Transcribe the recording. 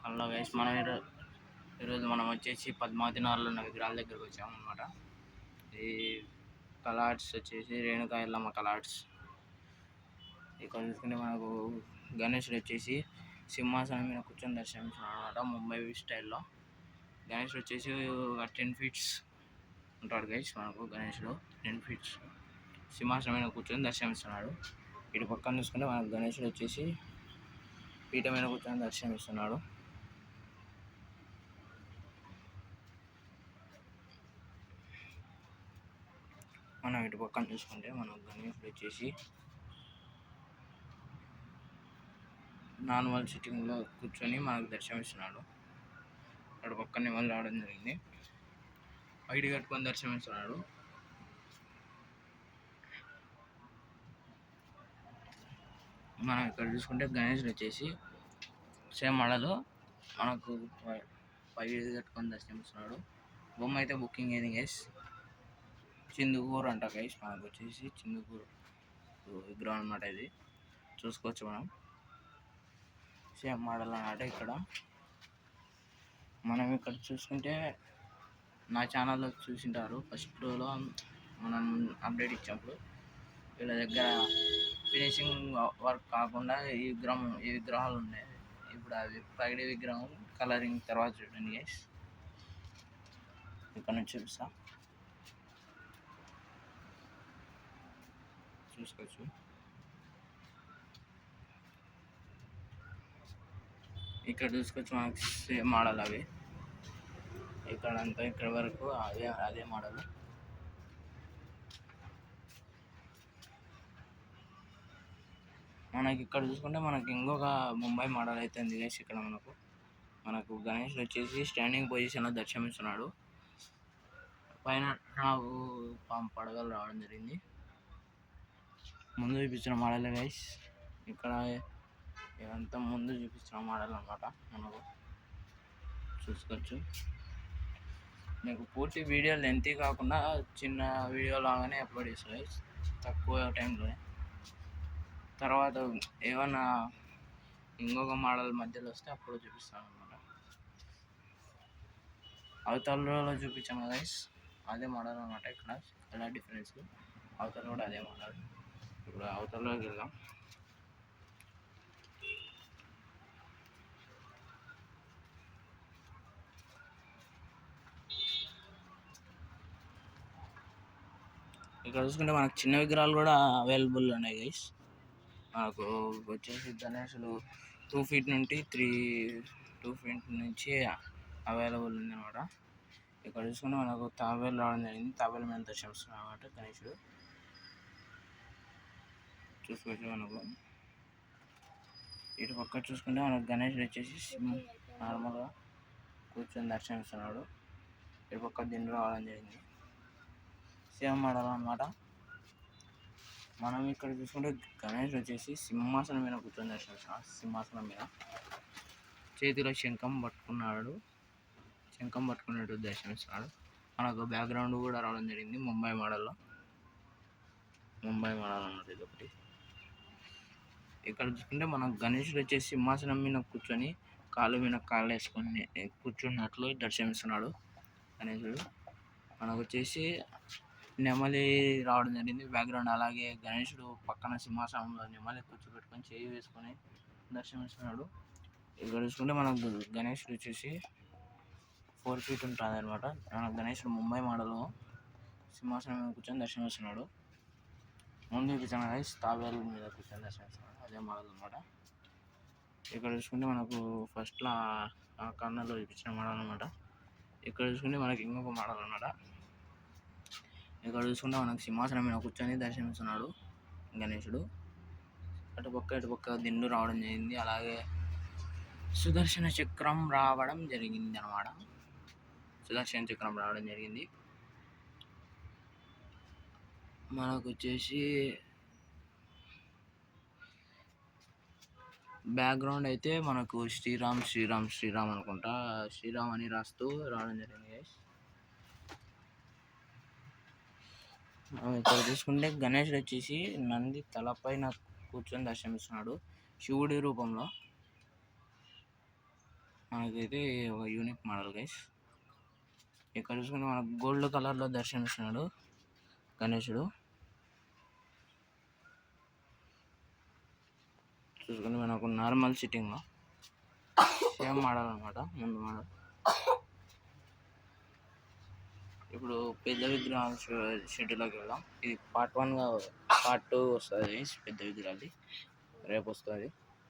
Hello guys, మనం ఈరోజు మనం వచ్చేసి పద్మావతి నగర్లో ఉన్న విగ్రహాల దగ్గరకు వచ్చాము అనమాట. ఈ కలాట్స్ వచ్చేసి రేణుకా ఎల్లమ్మ కలాట్స్. ఇక్కడ చూసుకుంటే మనకు గణేశుడు వచ్చేసి సింహాసనం మీద కూర్చొని దర్శనమిస్తున్నాడు అనమాట, ముంబై స్టైల్లో. గణేశుడు వచ్చేసి 10 feet ఉంటాడు గైస్. మనకు గణేశుడు 10 feet సింహాసనం మీద కూర్చొని దర్శనమిస్తున్నాడు. ఇటు పక్కన చూసుకుంటే మనకు గణేశుడు వచ్చేసి పీఠ మీద కూర్చొని దర్శనమిస్తున్నాడు. మనం ఇటు పక్కన చూసుకుంటే మనకు గణేశుడు వచ్చేసి నార్మల్ సిట్టింగ్లో కూర్చొని మనకు దర్శనమిస్తున్నాడు. అటు పక్కనే మళ్ళీ రావడం జరిగింది, ఐడి కట్టుకొని దర్శనమిస్తున్నాడు. మనం ఇక్కడ చూసుకుంటే గణేశుడు వచ్చేసి సేమ్ మడలో మనకు 5 కట్టుకొని దర్శనమిస్తున్నాడు. బొమ్మ అయితే బుకింగ్ అయింది గైస్. చిందుకూరు అంట గైస్, మనకు వచ్చేసి చిందుకూరు విగ్రహం అన్నమాట. ఇది చూసుకోవచ్చు మనం, సేమ్ మోడల్ అన్నమాట. ఇక్కడ మనం ఇక్కడ చూసుకుంటే నా ఛానల్లో చూసింటారు, ఫస్ట్లో మనం అప్డేట్ ఇచ్చినప్పుడు వీళ్ళ దగ్గర ఫినిషింగ్ వర్క్ కాకుండా ఈ విగ్రహాలు ఉన్నాయి. ఇప్పుడు అవి పైడి విగ్రహం కలరింగ్ తర్వాత చూడండి గైస్, ఇక్కడ నుంచి చూసుకోవచ్చు. ఇక్కడ చూసుకోవచ్చు మనకు సేమ్ మోడల్ అవి. ఇక్కడ అంతా ఇక్కడ వరకు అదే మోడల్. మనకి ఇక్కడ చూసుకుంటే మనకి ఇంకొక ముంబై మోడల్ అయితే ఉంది గైస్. ఇక్కడ మనకు గణేష్ వచ్చేసి స్టాండింగ్ పొజిషన్లో దర్శనమిస్తున్నాడు. పైన నాకు పడగలు రావడం జరిగింది. ముందు చూపించిన మోడల్ గైస్. ఇక్కడ ఇదంతా ముందు చూపించిన మోడల్ అన్నమాట. మనకు చూసుకోవచ్చు. మీకు పూర్తి వీడియో లెంతీ కాకుండా చిన్న వీడియో లాగానే అప్లోడ్ చేస్తాను గైస్, తక్కువ టైంలోనే. తర్వాత ఏమన్నా ఇంకొక మోడల్ మధ్యలో వస్తే అప్పుడు చూపిస్తాను అన్నమాట. అవతలలో చూపించాను గైస్, అదే మోడల్ అన్నమాట. ఇక్కడ ఎలా డిఫరెన్స్, అవతల కూడా అదే మోడల్. ఇప్పుడు అవతలలోకి వెళ్దాం. ఇక్కడ చూసుకుంటే మనకు చిన్న విగ్రహాలు కూడా అవైలబుల్ ఉన్నాయి గైస్. మనకు వచ్చేసి గణేశులు 2 feet నుండి 2 feet నుంచి అవైలబుల్ ఉంది అనమాట. ఇక్కడ చూసుకుంటే మనకు తాబేలు రావడం జరిగింది, తాబేలు మీద దర్శనమిస్తున్నాడు అనమాట గణేశుడు. చూసుకోవచ్చు. మనకు ఇటు పక్క చూసుకుంటే మనకు గణేశుడు వచ్చేసి నార్మల్గా కూర్చొని దర్శనమిస్తున్నాడు. ఇటు పక్క దిండు రావడం జరిగింది, సేమ్ మోడల్ అన్నమాట. మనం ఇక్కడ చూసుకుంటే గణేష్ వచ్చేసి సింహాసనం మీద కూర్చొని దర్శనమిస్తున్నాడు. సింహాసనం మీద చేతిలో శంఖం పట్టుకున్నట్టు దర్శనమిస్తున్నాడు. మనకు బ్యాక్గ్రౌండ్ కూడా రావడం జరిగింది ముంబై మోడల్ అన్నమాట. ఇది ఒకటి. ఇక్కడ చూసుకుంటే మనం గణేశుడు వచ్చేసి సింహాసనం మీద కూర్చొని కాళ్ళు మీద కాళ్ళు వేసుకొని కూర్చున్నట్లు దర్శనమిస్తున్నాడు గణేశుడు. మనకు వచ్చేసి నెమలి రావడం జరిగింది బ్యాక్గ్రౌండ్. అలాగే గణేశుడు పక్కన సింహాసనంలో నెమలి కూర్చోబెట్టుకొని చేయి వేసుకొని దర్శనమిస్తున్నాడు. ఇక్కడ చూసుకుంటే మనకు గణేశుడు వచ్చేసి 4 feet ఉంటుంది అనమాట. మనకు గణేశుడు ముంబై మోడల్ సింహాసనం మీద కూర్చొని దర్శనమిస్తున్నాడు. ముందు చూపించాను గైస్, తాబేలు మీద కూర్చొని దర్శనమిస్తున్నాడు, అదే మోడల్ అనమాట. ఇక్కడ చూసుకుంటే మనకు ఫస్ట్లో ఆ కార్నర్లో చూపించిన మోడల్ అనమాట. ఇక్కడ చూసుకుంటే మనకి ఇంకొక మోడల్ అనమాట. ఇక్కడ చూసుకుంటే మనకు సింహాసనం మీద కూర్చొని దర్శనమిస్తున్నాడు గణేశుడు. అటుపక్క దిండు రావడం జరిగింది, అలాగే సుదర్శన చక్రం రావడం జరిగింది అనమాట. మనకు వచ్చేసి బ్యాక్గ్రౌండ్ అయితే మనకు శ్రీరామ్ అనుకుంటా, శ్రీరామ్ అని రాస్తూ రావడం జరిగింది గైస్. ఇక్కడ చూసుకుంటే గణేశుడు వచ్చేసి నంది తలపైన కూర్చొని దర్శనమిస్తున్నాడు శివుడి రూపంలో. మనకైతే ఒక యూనిక్ మోడల్ గైస్. ఇక్కడ చూసుకుంటే మనకు గోల్డ్ కలర్లో దర్శనమిస్తున్నాడు గణేశుడు. చూసుకుంటే మనకు నార్మల్ సిట్టింగ్లో సేమ్ మోడల్ అనమాట, ముందు మోడల్. ఇప్పుడు పెద్ద విగ్రహాల షెడ్యూల్లోకి వెళ్దాం. ఇది పార్ట్ 1గా పార్ట్ 2 వస్తుంది పెద్ద విగ్రహాలది, రేపు వస్తుంది.